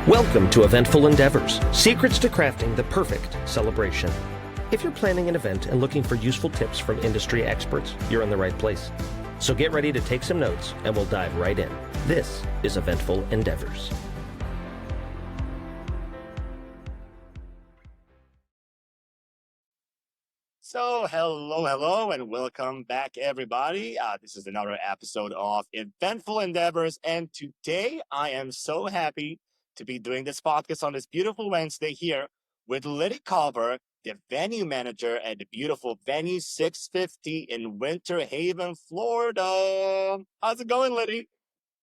Welcome to Eventful Endeavors, secrets to crafting the perfect celebration. If you're planning an event and looking for useful tips from industry experts, you're in the right place. So get ready to take some notes and we'll dive right in. This is Eventful Endeavors. So, hello, and welcome back, everybody. This is another episode of Eventful Endeavors, and today I am so happy to be doing this podcast on this beautiful Wednesday here with Liddy Culver, the venue manager at the beautiful Venue 650 in Winter Haven, Florida. How's it going, Liddy?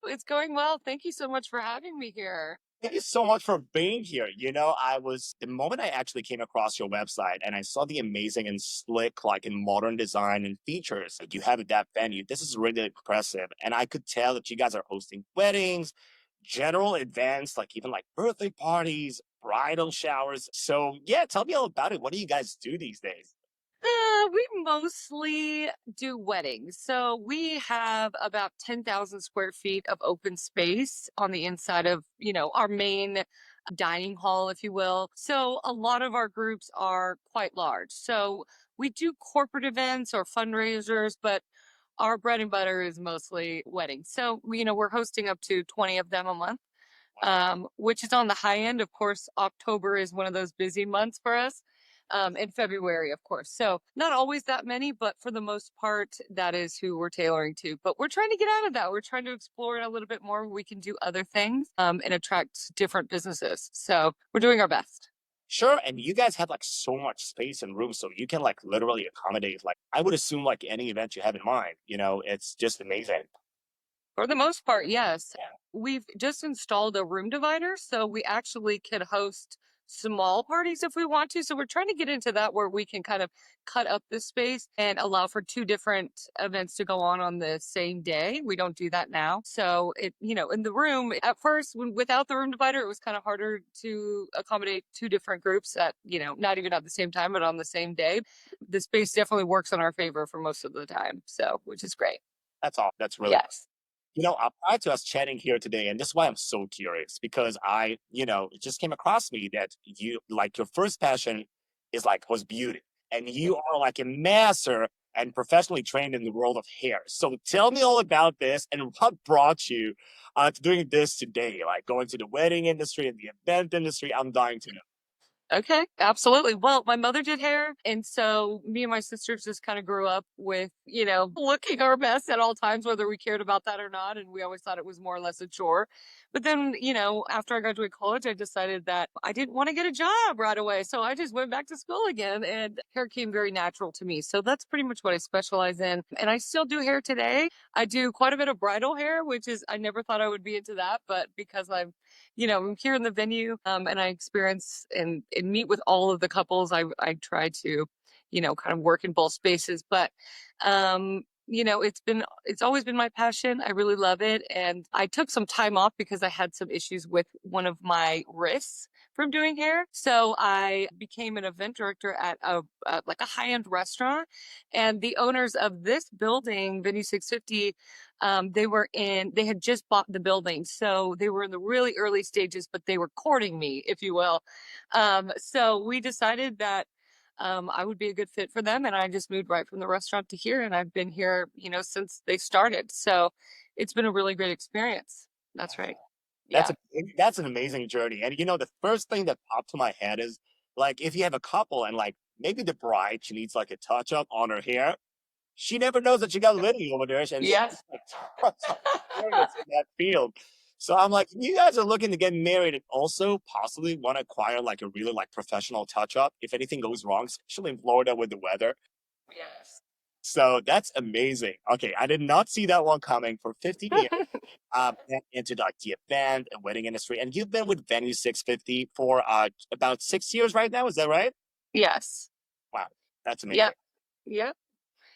It's going well. Thank you so much for having me here. Thank you so much for being here. The moment I actually came across your website and I saw the amazing and slick, like in modern design and features that you have at that venue, this is really impressive. And I could tell that you guys are hosting weddings, general events, like even like birthday parties, bridal showers. So yeah, tell me all about it. What do you guys do these days? We mostly do weddings. So we have about 10,000 square feet of open space on the inside of, our main dining hall, if you will. So a lot of our groups are quite large. So we do corporate events or fundraisers, but our bread and butter is mostly weddings. So, we're hosting up to 20 of them a month, which is on the high end. Of course, October is one of those busy months for us. In February, of course. So not always that many, but for the most part, that is who we're tailoring to. But we're trying to get out of that. We're trying to explore it a little bit more. We can do other things and attract different businesses. So we're doing our best. Sure, and you guys have like so much space and room, so you can like literally accommodate like I would assume like any event you have in mind. It's just amazing. For the most part, yes. Yeah. We've just installed a room divider, so we actually can host small parties if we want to. So we're trying to get into that where we can kind of cut up the space and allow for two different events to go on the same day. We don't do that now. So in the room at first, without the room divider, it was kind of harder to accommodate two different groups at, not even at the same time, but on the same day. The space definitely works in our favor for most of the time. So, which is great. That's all. That's really Yes. prior to us chatting here today, and this is why I'm so curious, because it just came across me that you like your first passion was beauty. And you are like a master and professionally trained in the world of hair. So tell me all about this and what brought you to doing this today, like going to the wedding industry and the event industry. I'm dying to know. Okay, absolutely. Well, my mother did hair. And so me and my sisters just kind of grew up with, looking our best at all times, whether we cared about that or not. And we always thought it was more or less a chore. But then, after I graduated college, I decided that I didn't want to get a job right away. So I just went back to school again and hair came very natural to me. So that's pretty much what I specialize in. And I still do hair today. I do quite a bit of bridal hair, which is, I never thought I would be into that. But because I'm here in the venue and I experience and meet with all of the couples. I try to, kind of work in both spaces. But it's always been my passion. I really love it. And I took some time off because I had some issues with one of my wrists from doing hair. So I became an event director at a high-end restaurant. And the owners of this building, Venue 650, they had just bought the building. So they were in the really early stages, but they were courting me, if you will. So we decided that I would be a good fit for them. And I just moved right from the restaurant to here. And I've been here, since they started. So it's been a really great experience. That's right. Yeah. That's an amazing journey. And the first thing that popped to my head is like if you have a couple and like maybe the bride, she needs like a touch up on her hair. She never knows that she got Liddy over there, and she's Yes. like, in that field. So I'm like, you guys are looking to get married and also possibly want to acquire like a really like professional touch up if anything goes wrong, especially in Florida with the weather. Yes. So that's amazing. Okay, I did not see that one coming for 50 years. Into like the event and wedding industry, and you've been with Venue 650 for about 6 years right now. Is that right? Yes. Wow, that's amazing. Yep. Yep.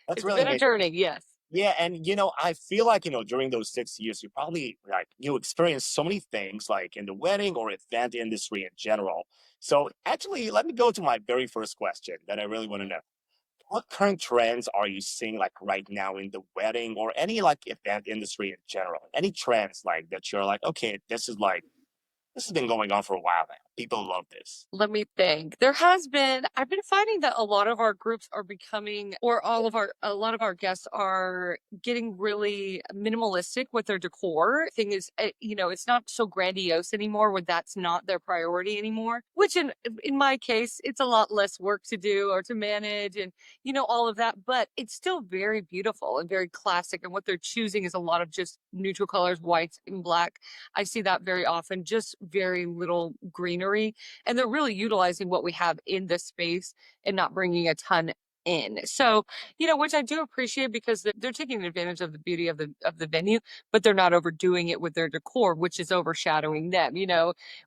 That's It's really been a amazing. journey. Yes. Yeah, and I feel like during those 6 years, you probably like you experienced so many things like in the wedding or event industry in general. So actually, let me go to my very first question that I really want to know. What current trends are you seeing like right now in the wedding or any like event industry in general? Any trends like that you're like, okay, this is like This has been going on for a while now. People love this. Let me think. I've been finding that a lot of our groups are becoming, or a lot of our guests are getting really minimalistic with their decor. Thing is, it's not so grandiose anymore when that's not their priority anymore, which in my case, it's a lot less work to do or to manage and, all of that, but it's still very beautiful and very classic. And what they're choosing is a lot of just neutral colors, white and black. I see that very often, just very little greenery. And they're really utilizing what we have in this space and not bringing a ton in. So, which I do appreciate because they're taking advantage of the beauty of the venue, but they're not overdoing it with their decor, which is overshadowing them.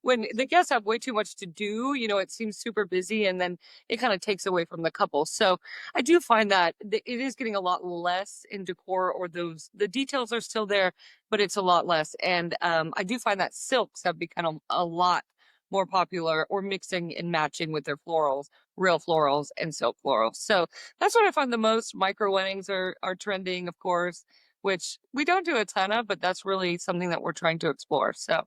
When the guests have way too much to do, it seems super busy and then it kind of takes away from the couple. So I do find that it is getting a lot less in decor, or the details are still there, but it's a lot less. And I do find that silks have become a lot more popular, or mixing and matching with their florals, real florals and silk florals. So that's what I find the most. Micro weddings are trending, of course, which we don't do a ton of, but that's really something that we're trying to explore. So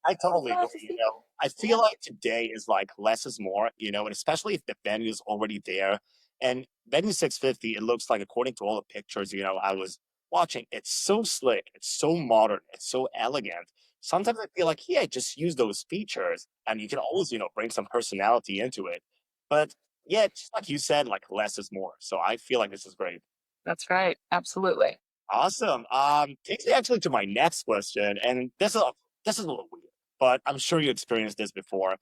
I totally agree. I feel like today is like less is more, and especially if the venue is already there. And venue 650, it looks like, according to all the pictures, I was watching, it's so slick, it's so modern, it's so elegant. Sometimes I feel like, yeah, just use those features and you can always, bring some personality into it. But yeah, just like you said, like less is more. So I feel like this is great. that's right. Absolutely. Awesome. Takes me actually to my next question, and this is a little weird, but I'm sure you experienced this before.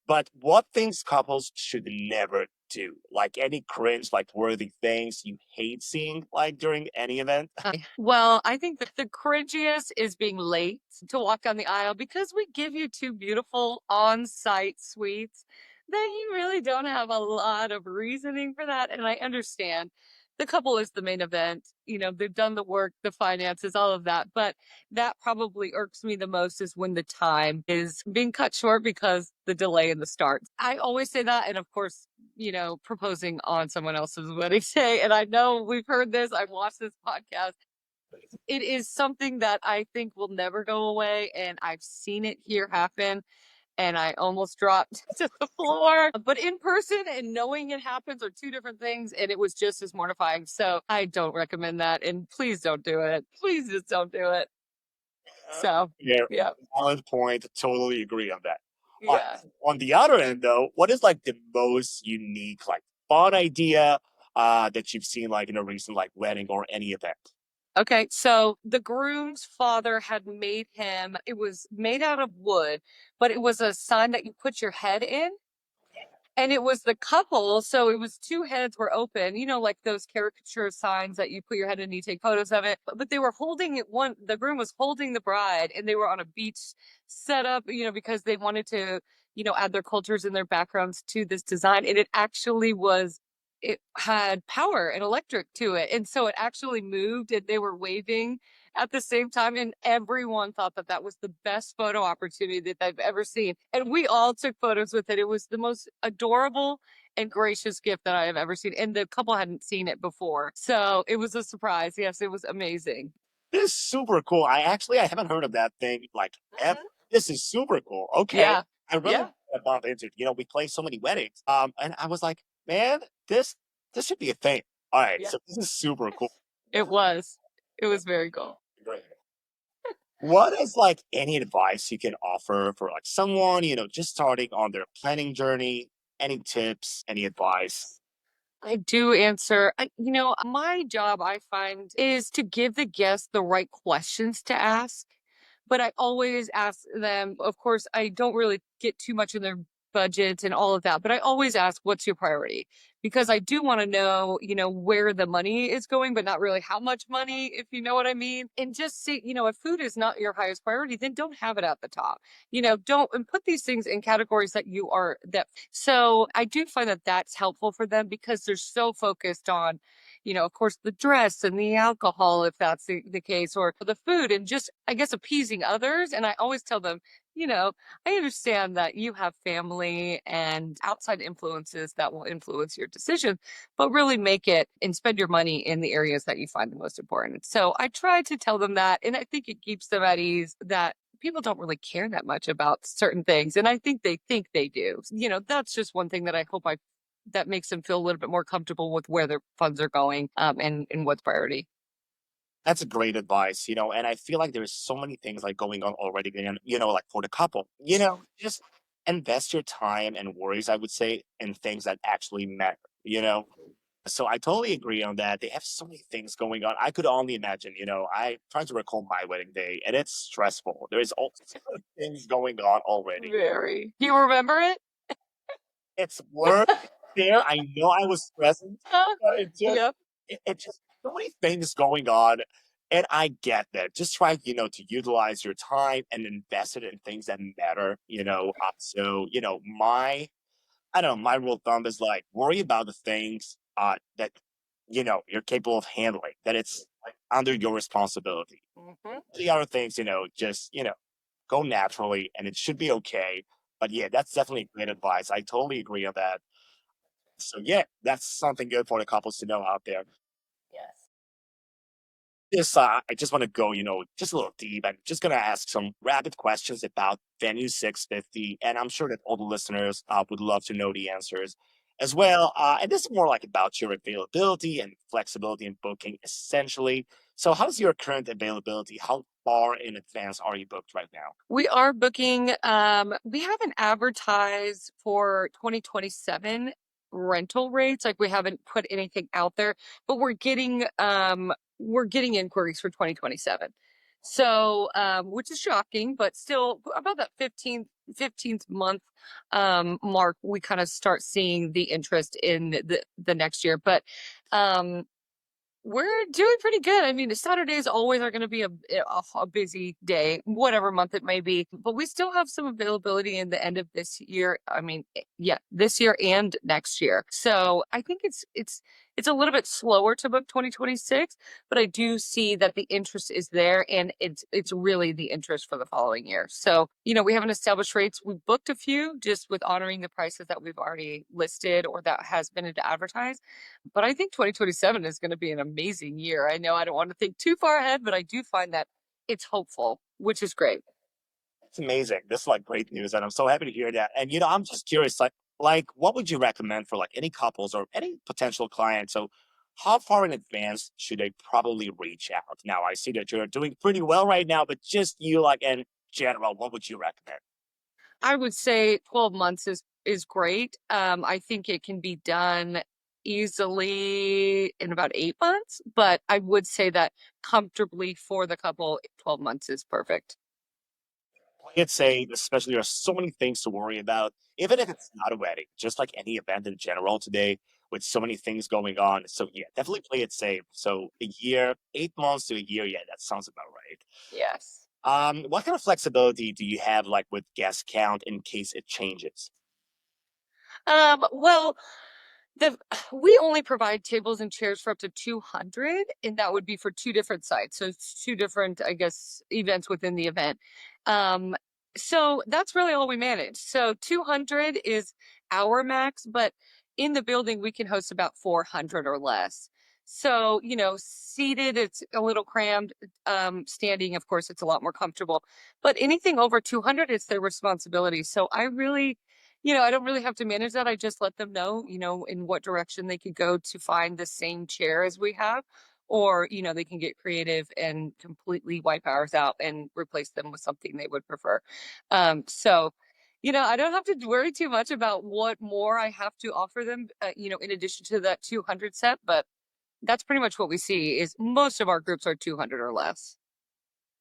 But what things couples should never do? Like any cringe, like worthy things you hate seeing, like during any event? Well, I think that the cringiest is being late to walk down the aisle because we give you two beautiful on-site suites that you really don't have a lot of reasoning for that. And I understand the couple is the main event. They've done the work, the finances, all of that. But that probably irks me the most is when the time is being cut short because the delay in the start. I always say that. And of course, proposing on someone else's wedding day. And I know we've heard this. I've watched this podcast. It is something that I think will never go away. And I've seen it here happen. And I almost dropped to the floor. But in person and knowing it happens are two different things. And it was just as mortifying. So I don't recommend that. And please don't do it. Please just don't do it. So, Yeah, yeah. valid point. Totally agree on that. Yeah. On the other end, though, what is like the most unique, like fun idea that you've seen, like in a recent like wedding or any event? Okay, so the groom's father had made him, it was made out of wood, but it was a sign that you put your head in. And it was the couple, so it was two heads were open, like those caricature signs that you put your head in and you take photos of it. But they were holding it the groom was holding the bride and they were on a beach setup, because they wanted to, add their cultures and their backgrounds to this design. And it had power and electric to it. And so it actually moved and they were waving at the same time. And everyone thought that that was the best photo opportunity that they've ever seen. And we all took photos with it. It was the most adorable and gracious gift that I have ever seen. And the couple hadn't seen it before. So it was a surprise. Yes, it was amazing. This is super cool. I haven't heard of that thing like ever. This is super cool. Okay. Yeah. I really Yeah. want to bump into it. We play so many weddings. And I was like, man, this should be a thing. All right, Yeah. so this is super cool. It was. It was very cool. Great. What is like any advice you can offer for like someone, just starting on their planning journey? Any tips, any advice? I do answer. My job I find is to give the guests the right questions to ask. But I always ask them, of course, I don't really get too much in their budgets and all of that, but I always ask, what's your priority? Because I do want to know, where the money is going, but not really how much money, if you know what I mean. And just see, if food is not your highest priority, then don't have it at the top. Don't and put these things in categories that you are that. So I do find that that's helpful for them because they're so focused on, of course, the dress and the alcohol, if that's the case, or the food, and just, I guess, appeasing others. And I always tell them, I understand that you have family and outside influences that will influence your decision, but really make it and spend your money in the areas that you find the most important. So I try to tell them that, and I think it keeps them at ease that people don't really care that much about certain things. And I think they do. That's just one thing that I hope that makes them feel a little bit more comfortable with where their funds are going, and what's priority. That's a great advice, and I feel like there's so many things like going on already, and like for the couple, just invest your time and worries, I would say, in things that actually matter. So I totally agree on that. They have so many things going on. I could only imagine, I trying to recall my wedding day and it's stressful. There's all so many things going on already. Very. You remember it? It's work there. I know I was present, but Yep. it just so many things going on. And I get that. Just try, to utilize your time and invest it in things that matter. So, I don't know, my rule of thumb is like worry about the things that you're capable of handling, that it's like under your responsibility. Hmm. The other things, just go naturally and it should be okay. But yeah, that's definitely great advice. I totally agree on that. So yeah, that's something good for the couples to know out there. Yes. I just want to go, just a little deep. I'm just gonna ask some rapid questions about Venue 650, and I'm sure that all the listeners would love to know the answers as well. And this is more like about your availability and flexibility in booking, essentially. So, how's your current availability? How far in advance are you booked right now? We are booking, we haven't advertised for 2027 rental rates. Like we haven't put anything out there, but we're getting inquiries for 2027. So, which is shocking, but still about that 15th month mark, we kind of start seeing the interest in the next year. But um we're doing pretty good. I mean, the Saturdays always are going to be a busy day, whatever month it may be. But we still have some availability in the end of this year. I mean, yeah, this year and next year. So I think it's a little bit slower to book 2026, but I do see that the interest is there, and it's really the interest for the following year. So we haven't established rates. We booked a few just with honoring the prices that we've already listed or that has been advertised. But I think 2027 is going to be an amazing year. I know I don't want to think too far ahead, but I do find that it's hopeful, which is great. It's amazing. This is like great news, and I'm so happy to hear that. And I'm just curious, like what would you recommend for like any couples or any potential clients? So, how far in advance should they probably reach out? Now, I see that you're doing pretty well right now, but just you, like in general, what would you recommend? I would say 12 months is great. I think it can be done easily in about 8 months, but I would say that comfortably for the couple, 12 months is perfect. Play it safe, especially there's so many things to worry about, even if it's not a wedding, just like any event in general today, with so many things going on. So yeah, definitely play it safe. So a year, 8 months to a year, yeah, that sounds about right. Yes. What kind of flexibility do you have, like with guest count, in case it changes? Well, The we only provide tables and chairs for up to 200, and that would be for two different sites. So it's two different, I guess, events within the event. Um, so that's really all we manage. So 200 is our max, but in the building we can host about 400 or less. So, seated, it's a little crammed. Standing, of course, it's a lot more comfortable. But anything over 200, it's their responsibility. So I don't really have to manage that. I just let them know, in what direction they could go to find the same chair as we have. Or, they can get creative and completely wipe ours out and replace them with something they would prefer. So, I don't have to worry too much about what more I have to offer them, in addition to that 200 set. But that's pretty much what we see is most of our groups are 200 or less.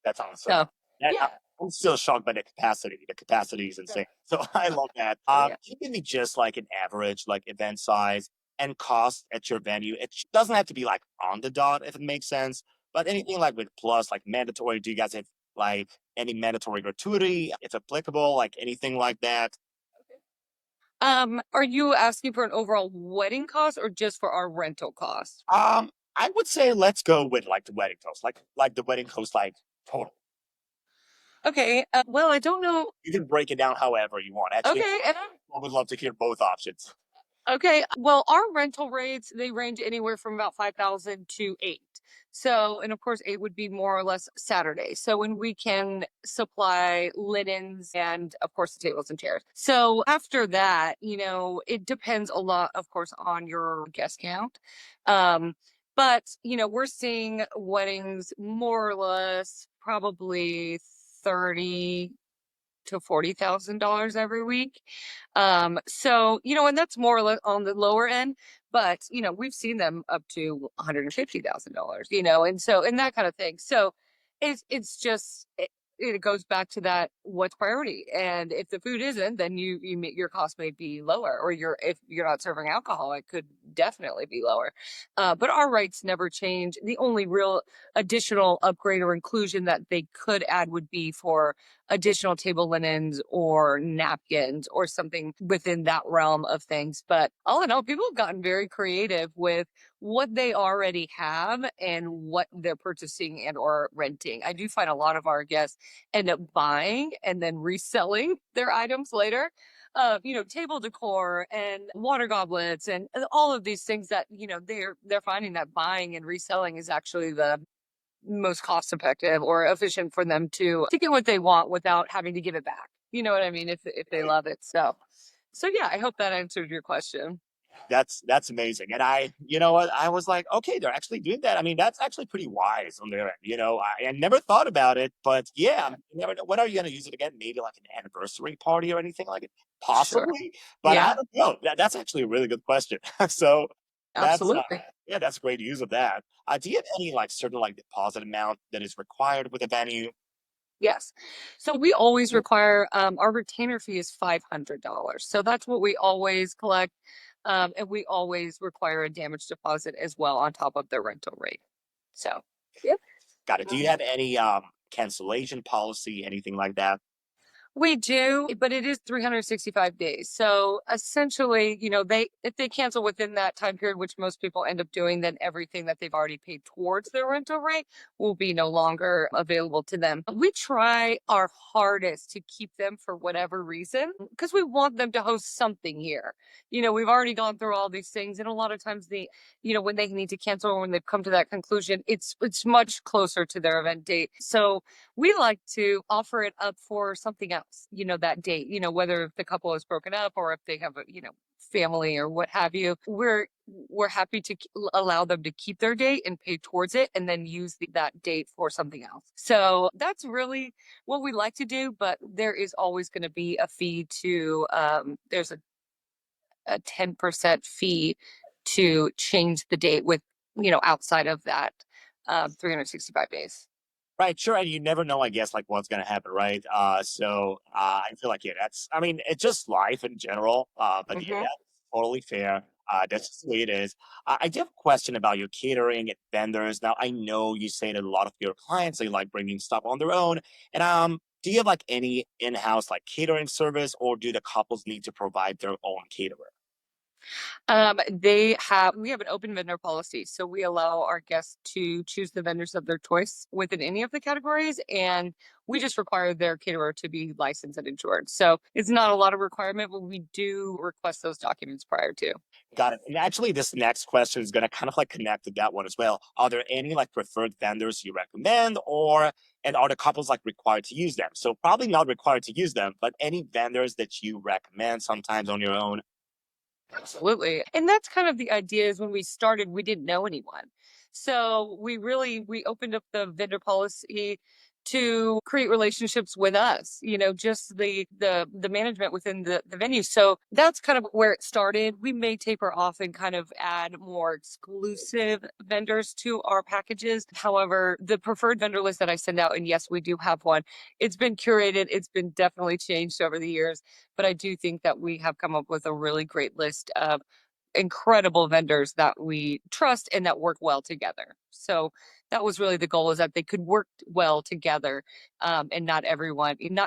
That's awesome. So, And yeah. I'm still shocked by the capacity. The capacity is insane. So I love that. Oh, yeah. Can you give me just like an average, like event size and cost at your venue? It doesn't have to be like on the dot if it makes sense, but anything like with plus, like mandatory. Do you guys have like any mandatory gratuity, if applicable, like anything like that? Are you asking for an overall wedding cost or just for our rental cost? I would say let's go with like the wedding cost, like the wedding cost, like total. Okay. Well, I don't know. You can break it down however you want. Actually, Okay. And I would love to hear both options. okay. Well, our rental rates, they range anywhere from about 5,000 to 8. So, and of course, 8 would be more or less Saturday. So, when we can supply linens and, of course, the tables and chairs. So, after that, it depends a lot, of course, on your guest count. Um, but, we're seeing weddings more or less probably 30 to $40,000 every week. So, and that's more or less on the lower end, but we've seen them up to $150,000, and that kind of thing. So it's just it goes back to that what's priority. And if the food isn't, then your cost may be lower, or if you're not serving alcohol, it could definitely be lower. But our rates never change. The only real additional upgrade or inclusion that they could add would be for additional table linens or napkins or something within that realm of things. But all in all, people have gotten very creative with what they already have and what they're purchasing and or renting. I do find a lot of our guests end up buying and then reselling their items later. Table decor and water goblets and all of these things that, they're finding that buying and reselling is actually the most cost effective or efficient for them to get what they want without having to give it back. You know what I mean? If they love it. So yeah, I hope that answered your question. That's amazing. And you know what? I was like, okay, they're actually doing that. I mean, that's actually pretty wise on their end. I never thought about it, but yeah, you never know. When are you going to use it again? Maybe like an anniversary party or anything like it? Sure. Possibly, but I Yeah, don't know. That's actually a really good question. So that's absolutely. yeah, that's great use of that. Do you have any like certain like deposit amount that is required with a venue? Yes. So we always require our retainer fee is $500. So that's what we always collect. And we always require a damage deposit as well on top of the rental rate. So, yep. Got it. Do you have any cancellation policy, anything like that? We do, but it is 365 days. So essentially, if they cancel within that time period, which most people end up doing, then everything that they've already paid towards their rental rate will be no longer available to them. We try our hardest to keep them for whatever reason because we want them to host something here. We've already gone through all these things, and a lot of times when they need to cancel or when they've come to that conclusion, it's much closer to their event date. So we like to offer it up for something else, that date, whether if the couple is broken up or if they have a, family or what have you. We're happy to allow them to keep their date and pay towards it and then use that date for something else. So that's really what we like to do, but there is always going to be a fee there's a 10% fee to change the date with, outside of that 365 days. Right, sure, and you never know, I guess, like what's gonna happen, right? I feel like yeah, I mean, it's just life in general. But yeah, Hmm. that's totally fair. That's just the way it is. I do have a question about your catering and vendors. Now, I know you say that a lot of your clients they like bringing stuff on their own, and do you have like any in-house like catering service, or do the couples need to provide their own caterer? We have an open vendor policy. So we allow our guests to choose the vendors of their choice within any of the categories. And we just require their caterer to be licensed and insured. So it's not a lot of requirement, but we do request those documents prior to. Got it. And actually, this next question is going to kind of like connect to that one as well. Are there any like preferred vendors you recommend, and are the couples like required to use them? So probably not required to use them, but any vendors that you recommend sometimes on your own. Absolutely. And that's kind of the idea is when we started, we didn't know anyone. So we opened up the vendor policy to create relationships with us, just the management within the venue. So that's kind of where it started. We may taper off and kind of add more exclusive vendors to our packages. However, the preferred vendor list that I send out, and yes, we do have one, it's been curated, it's been definitely changed over the years, but I do think that we have come up with a really great list of incredible vendors that we trust and that work well together. So that was really the goal is that they could work well together, and not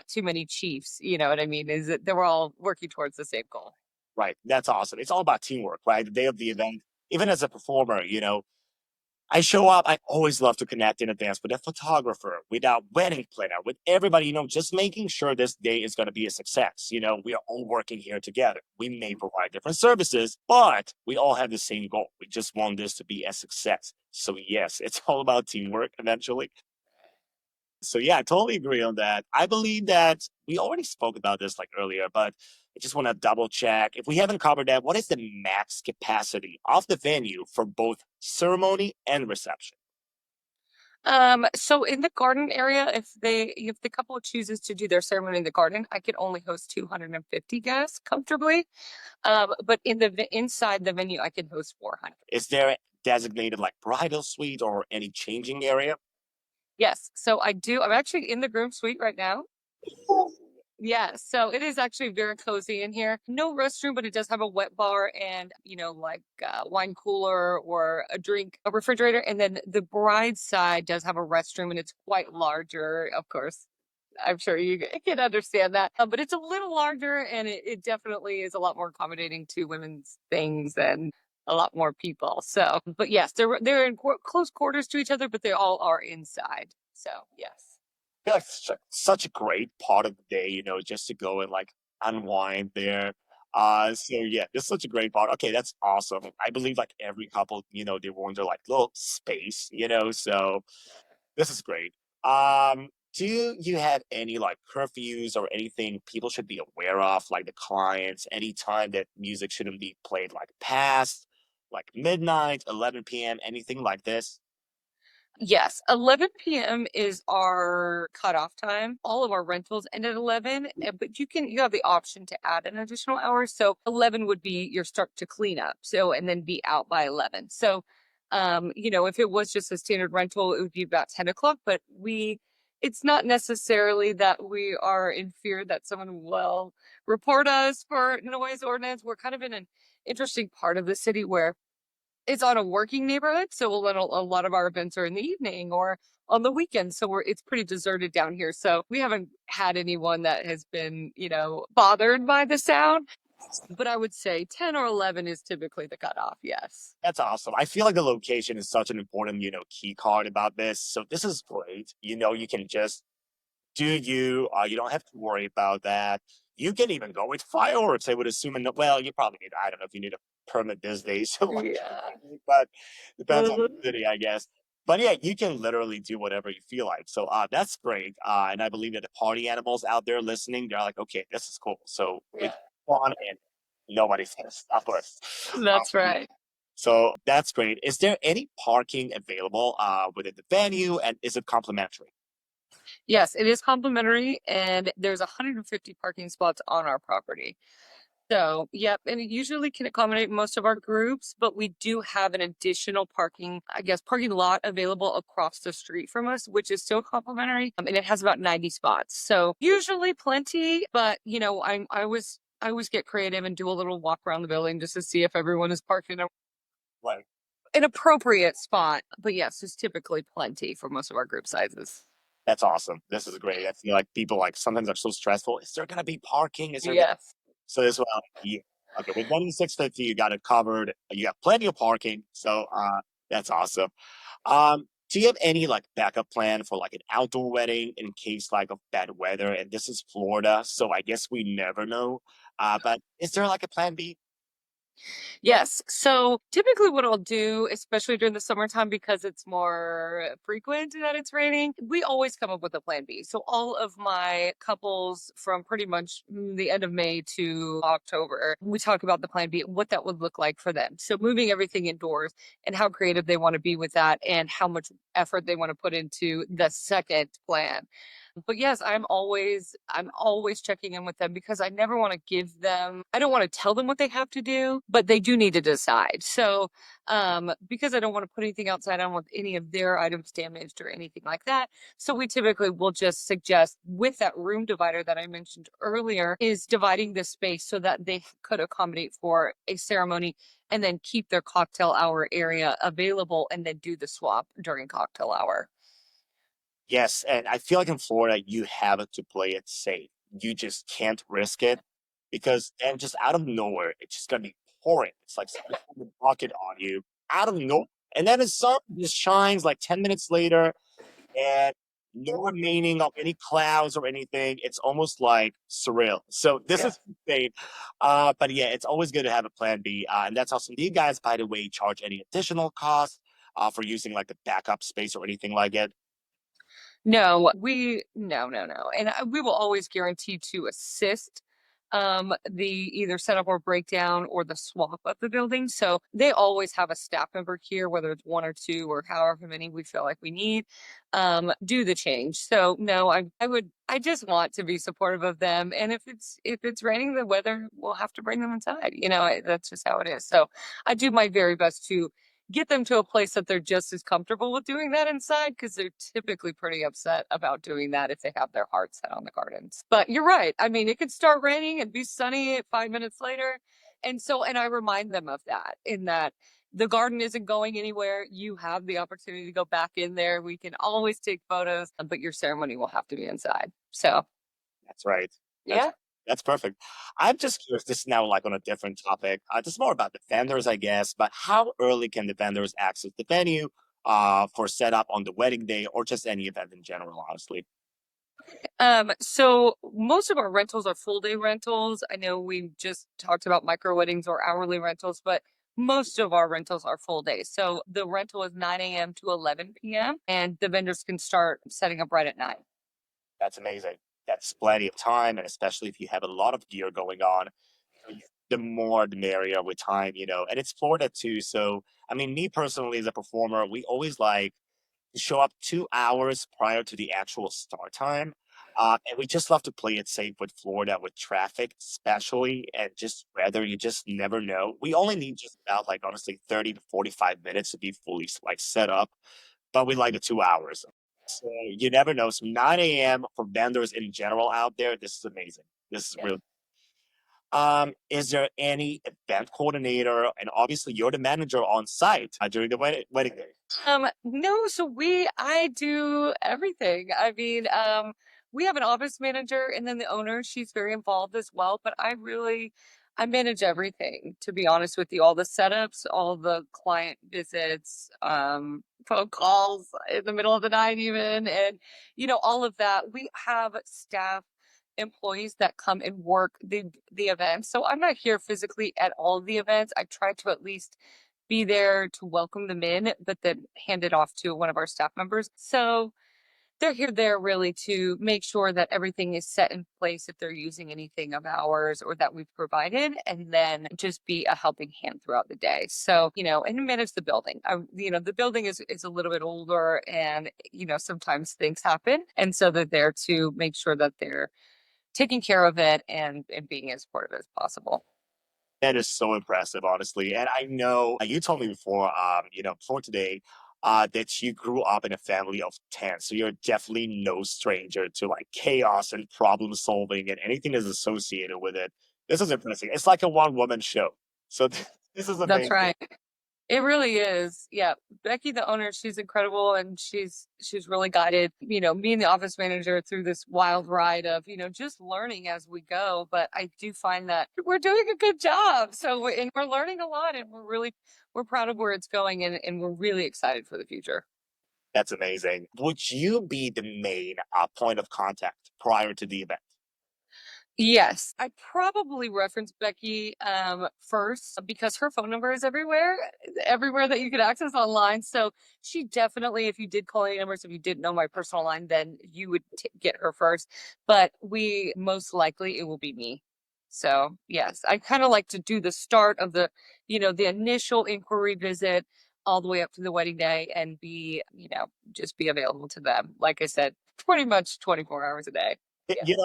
too many chiefs, you know what I mean? Is that they were all working towards the same goal. Right. That's awesome. It's all about teamwork, right? The day of the event, even as a performer, I show up. I always love to connect in advance with a photographer, with our wedding planner, with everybody, just making sure this day is going to be a success. We are all working here together. We may provide different services, but we all have the same goal. We just want this to be a success. So, yes, it's all about teamwork eventually. So, yeah, I totally agree on that. I believe that we already spoke about this like earlier, but I just want to double check. If we haven't covered that, what is the max capacity of the venue for both ceremony and reception? So in the garden area, if the couple chooses to do their ceremony in the garden, I can only host 250 guests comfortably. But inside the venue, I can host 400. Is there a designated like bridal suite or any changing area? Yes, so I do. I'm actually in the groom suite right now. Yeah, so it is actually very cozy in here. No restroom, but it does have a wet bar and, like a wine cooler or a refrigerator. And then the bride's side does have a restroom and it's quite larger, of course. I'm sure you can understand that. But it's a little larger and it definitely is a lot more accommodating to women's things and a lot more people. So, but yes, they're in close quarters to each other, but they all are inside. So, yes. Feel like such a great part of the day, just to go and like unwind there. So yeah, this is such a great part. Okay, that's awesome. I believe like every couple, they want their like little space, so this is great. Do you have any like curfews or anything people should be aware of, like the clients, any time that music shouldn't be played like past, like midnight, 11 p.m., anything like this? Yes, 11 p.m. is our cutoff time. All of our rentals end at 11, but you have the option to add an additional hour. So 11 would be your start to clean up. So and then be out by 11. So if it was just a standard rental, it would be about 10 o'clock, but it's not necessarily that we are in fear that someone will report us for noise ordinance. We're kind of in an interesting part of the city where it's on a working neighborhood, so a lot of our events are in the evening or on the weekend. So it's pretty deserted down here. So we haven't had anyone that has been, bothered by the sound. But I would say 10 or 11 is typically the cutoff. Yes. That's awesome. I feel like the location is such an important, key card about this. So this is great. You can just do you. You don't have to worry about that. You can even go with fireworks, I would assume. And well, you probably need, I don't know if you need a permit these days, Yeah. but depends on the Mhm. city, I guess. But yeah, you can literally do whatever you feel like. So that's great. And I believe that the party animals out there listening, they're like, okay, this is cool. So we Yeah. fun and nobody's gonna stop us. That's right. So that's great. Is there any parking available within the venue, and is it complimentary? Yes, it is complimentary, and there's 150 parking spots on our property. So, yep, and it usually can accommodate most of our groups, but we do have an additional parking lot available across the street from us, which is still complimentary, and it has about 90 spots. So usually plenty, but I always get creative and do a little walk around the building just to see if everyone is parked in Right. an appropriate spot. But yes, there's typically plenty for most of our group sizes. That's awesome. This is great. I feel like people like sometimes are so stressful. Is there gonna be parking? Is there gonna Yes. so as well? Yeah. Okay, with 1 650, you got it covered. You got plenty of parking. So that's awesome. Do you have any like backup plan for like an outdoor wedding in case like of bad weather? And this is Florida, so I guess we never know. But is there like a plan B? Yes. So typically, what I'll do, especially during the summertime, because it's more frequent that it's raining, we always come up with a plan B. So all of my couples from pretty much the end of May to October, we talk about the plan B, what that would look like for them. So moving everything indoors and how creative they want to be with that and how much effort they want to put into the second plan. But yes, I'm always checking in with them because I never want to I don't want to tell them what they have to do, but they do need to decide. So, because I don't want to put anything outside, I don't want any of their items damaged or anything like that. So we typically will just suggest with that room divider that I mentioned earlier is dividing the space so that they could accommodate for a ceremony and then keep their cocktail hour area available and then do the swap during cocktail hour. Yes, and I feel like in Florida, you have to play it safe. You just can't risk it because then just out of nowhere, it's just gonna be pouring. It's like somebody's putting a bucket on you out of nowhere. And then the sun just shines like 10 minutes later, and no remaining of any clouds or anything. It's almost like surreal. So this Yeah. is insane. But yeah, it's always good to have a plan B. And that's awesome. Do you guys, by the way, charge any additional costs for using like the backup space or anything like it? No, and we will always guarantee to assist the either setup or breakdown or the swap of the building. So they always have a staff member here, whether it's one or two or however many we feel like we need, do the change. So no, I just want to be supportive of them. And if it's raining, the weather will have to bring them inside. That's just how it is. So I do my very best to get them to a place that they're just as comfortable with doing that inside, because they're typically pretty upset about doing that if they have their heart set on the gardens. But you're right. I mean, it could start raining and be sunny 5 minutes later. And I remind them of that, in that the garden isn't going anywhere. You have the opportunity to go back in there. We can always take photos, but your ceremony will have to be inside. So, That's right. That's yeah. that's perfect. I'm just curious. This is now like on a different topic. Just more about the vendors, I guess. But how early can the vendors access the venue for setup on the wedding day or just any event in general? Honestly, So most of our rentals are full day rentals. I know we just talked about micro weddings or hourly rentals, but most of our rentals are full days. So the rental is 9 a.m. to 11 p.m. and the vendors can start setting up right at 9. that's amazing. That's plenty of time, and especially if you have a lot of gear going on, the more the merrier with time. And it's Florida too. So I mean, me personally as a performer, we always like show up 2 hours prior to the actual start time. And we just love to play it safe with Florida, with traffic, especially, and just weather. You just never know. We only need just about, like, honestly, 30 to 45 minutes to be fully like set up, but we like the 2 hours. So you never know. So 9 a.m. for vendors in general out there, this is amazing. This is Yeah. really. Is there any event coordinator, and obviously you're the manager on site during the wedding day? No, so I do everything. I mean, we have an office manager and then the owner, she's very involved as well, but I manage everything, to be honest with you, all the setups, all the client visits, phone calls in the middle of the night even, and all of that. We have staff employees that come and work the events. So I'm not here physically at all of the events. I try to at least be there to welcome them in, but then hand it off to one of our staff members. So they're here there really to make sure that everything is set in place if they're using anything of ours or that we've provided, and then just be a helping hand throughout the day. So, and manage the building. The building is a little bit older, and sometimes things happen. And so they're there to make sure that they're taking care of it and being as supportive as possible. That is so impressive, honestly. And I know you told me before, before today, that you grew up in a family of 10. So you're definitely no stranger to like chaos and problem solving and anything that's associated with it. This is impressive. It's like a one woman show. So this is That's amazing. right. It really is. Yeah. Becky, the owner, she's incredible, and she's really guided, me and the office manager through this wild ride of, just learning as we go. But I do find that we're doing a good job. And we're learning a lot, and we're proud of where it's going, and we're really excited for the future. That's amazing. Would you be the main point of contact prior to the event? Yes, I probably reference Becky first because her phone number is everywhere that you could access online. So she definitely, if you did call any numbers, if you didn't know my personal line, then you would get her first. But we most likely it will be me. So yes, I kind of like to do the start of the initial inquiry visit all the way up to the wedding day and just be available to them. Like I said, pretty much 24 hours a day. Yeah.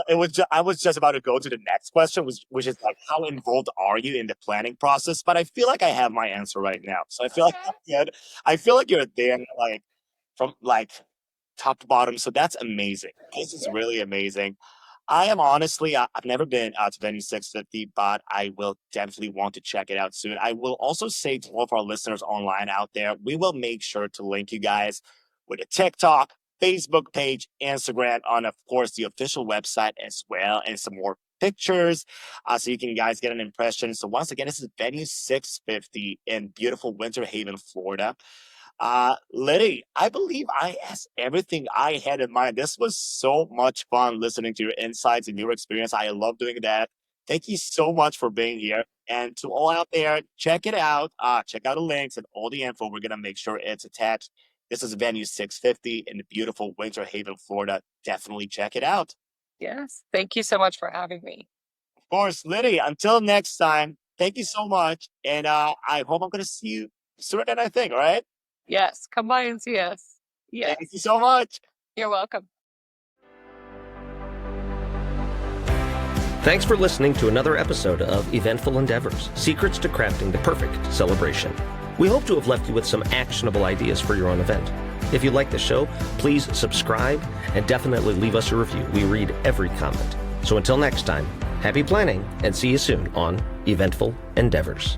I was just about to go to the next question, which is like, how involved are you in the planning process? But I feel like I have my answer right now. So I feel like I'm good. I feel like you're there, like from like top to bottom. So that's amazing. This is really amazing. I am honestly, I've never been out to Venue 650, but I will definitely want to check it out soon. I will also say to all of our listeners online out there, we will make sure to link you guys with a TikTok, Facebook page, Instagram, on, of course, the official website as well, and some more pictures so you can guys get an impression. So once again, this is Venue 650 in beautiful Winter Haven, Florida. Liddy, I believe I asked everything I had in mind. This was so much fun listening to your insights and your experience. I love doing that. Thank you so much for being here. And to all out there, check it out. Check out the links and all the info. We're going to make sure it's attached. This is venue 650 in the beautiful Winter Haven, Florida. Definitely check it out. Yes. Thank you so much for having me. Of course, Liddy, until next time, thank you so much. And I hope I'm going to see you sooner than I think, all right? Yes. Come by and see us. Yes. Thank you so much. You're welcome. Thanks for listening to another episode of Eventful Endeavors, Secrets to Crafting the Perfect Celebration. We hope to have left you with some actionable ideas for your own event. If you like the show, please subscribe and definitely leave us a review. We read every comment. So until next time, happy planning and see you soon on Eventful Endeavors.